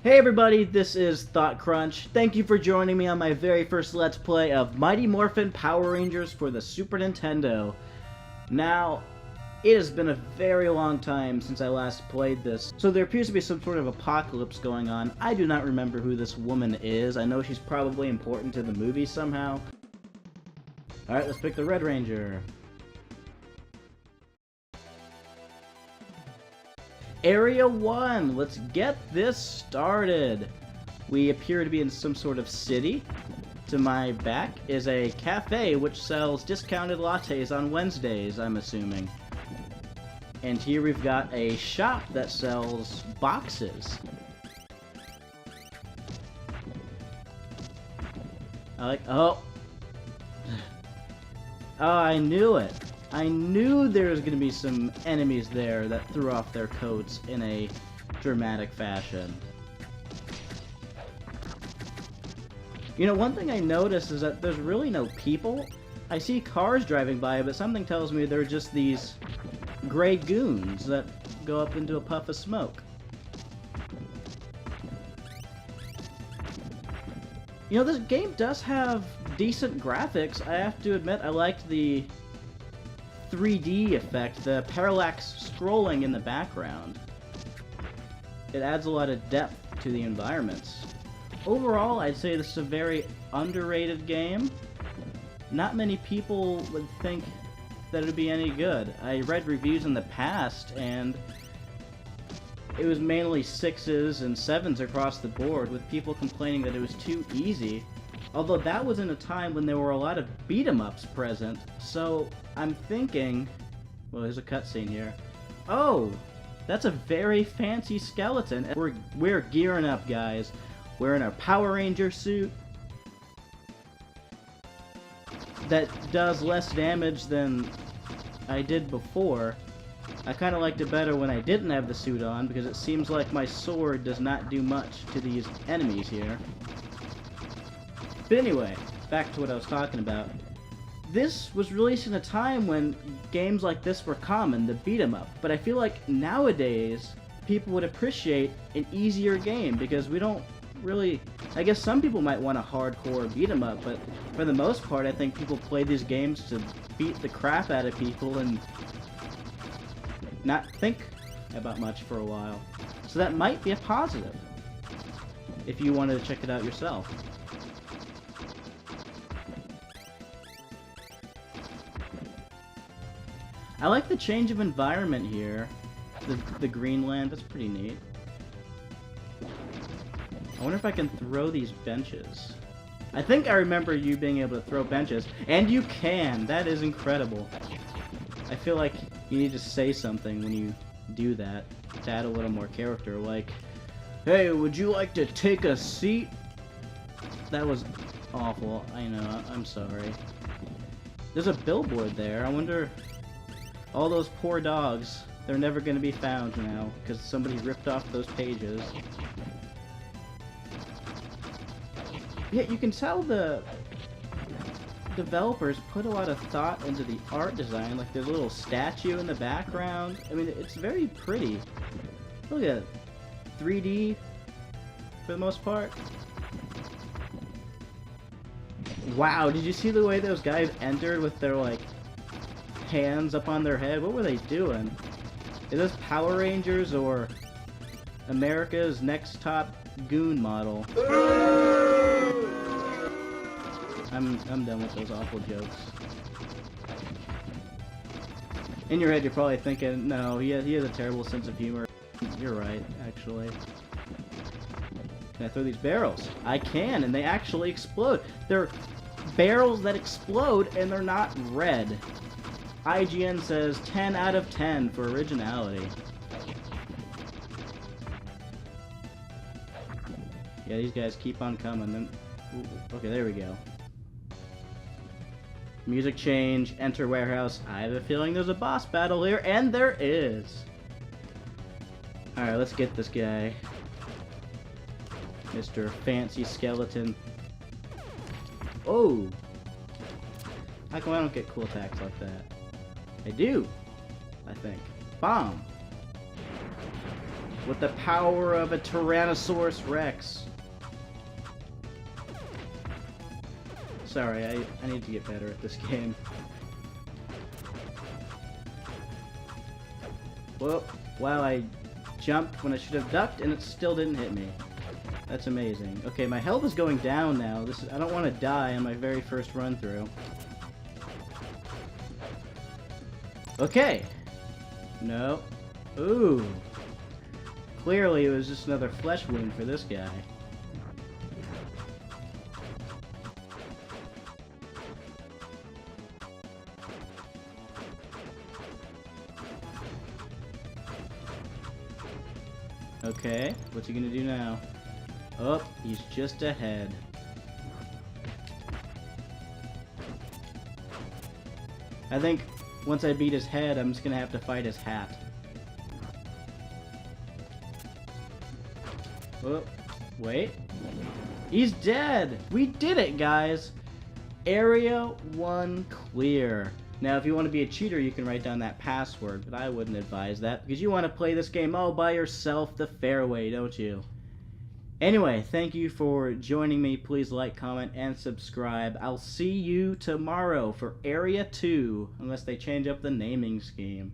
Hey everybody, this is ThoughtCrunch. Thank you for joining me on my very first Let's Play of Mighty Morphin Power Rangers for the Super Nintendo. Now, it has been a very long time since I last played this, so there appears to be some sort of apocalypse going on. I do not remember who this woman is. I know she's probably important to the movie somehow. Alright, let's pick the Red Ranger. Area 1! Let's get this started! We appear to be in some sort of city. To my back is a cafe which sells discounted lattes on Wednesdays, I'm assuming. And here we've got a shop that sells boxes. Oh, I knew it! I knew there was going to be some enemies there that threw off their coats in a dramatic fashion. You know, one thing I noticed is that there's really no people. I see cars driving by, but something tells me they're just these gray goons that go up into a puff of smoke. You know, this game does have decent graphics. I have to admit, I liked the 3D effect, the parallax scrolling in the background. It adds a lot of depth to the environments. Overall, I'd say this is a very underrated game. Not many people would think that it would be any good. I read reviews in the past, and it was mainly 6s and 7s across the board, with people complaining that it was too easy. Although that was in a time when there were a lot of beat-em-ups present, so I'm thinking... Well, there's a cutscene here. Oh! That's a very fancy skeleton. We're gearing up, guys. We're in our Power Ranger suit that does less damage than I did before. I kind of liked it better when I didn't have the suit on, because it seems like my sword does not do much to these enemies here. But anyway, back to what I was talking about. This was released in a time when games like this were common, the beat-em-up. But I feel like nowadays, people would appreciate an easier game, because we don't really... I guess some people might want a hardcore beat-em-up, but for the most part, I think people play these games to beat the crap out of people and not think about much for a while. So that might be a positive, if you wanted to check it out yourself. I like the change of environment here. The Greenland, that's pretty neat. I wonder if I can throw these benches. I think I remember you being able to throw benches, and you can! That is incredible. I feel like you need to say something when you do that to add a little more character, like, "Hey, would you like to take a seat?" That was awful, I know, I'm sorry. There's a billboard there, I wonder... All those poor dogs, they're never going to be found now, because somebody ripped off those pages. Yeah, you can tell the developers put a lot of thought into the art design, like there's a little statue in the background. I mean, it's very pretty. Look at it. 3D, for the most part. Wow, did you see the way those guys entered with their, like, hands up on their head? What were they doing? Is this Power Rangers or America's Next Top Goon model? I'm done with those awful jokes. In your head, you're probably thinking, no, he has a terrible sense of humor. You're right, actually. Can I throw these barrels? I can, and they actually explode. They're barrels that explode, and they're not red. IGN says 10 out of 10 for originality. Yeah, these guys keep on coming. Then, okay, there we go. Music change, enter warehouse. I have a feeling there's a boss battle here, and there is. Alright, let's get this guy. Mr. Fancy Skeleton. Oh! How come I don't get cool attacks like that? I do, I think. Bomb! with the power of a Tyrannosaurus Rex. Sorry, I need to get better at this game. Well, wow, I jumped when I should have ducked and it still didn't hit me. That's amazing. Okay, my health is going down now. I don't want to die on my very first run through. Okay. No. Ooh. Clearly it was just another flesh wound for this guy. Okay, what's he gonna do now? Oh, he's just ahead. I think once I beat his head, I'm just gonna have to fight his hat. Oh, wait. He's dead! We did it, guys! Area 1 clear. Now, if you want to be a cheater, you can write down that password, but I wouldn't advise that, because you want to play this game all by yourself the fair way, don't you? Anyway, thank you for joining me. Please like, comment, and subscribe. I'll see you tomorrow for Area 2, unless they change up the naming scheme.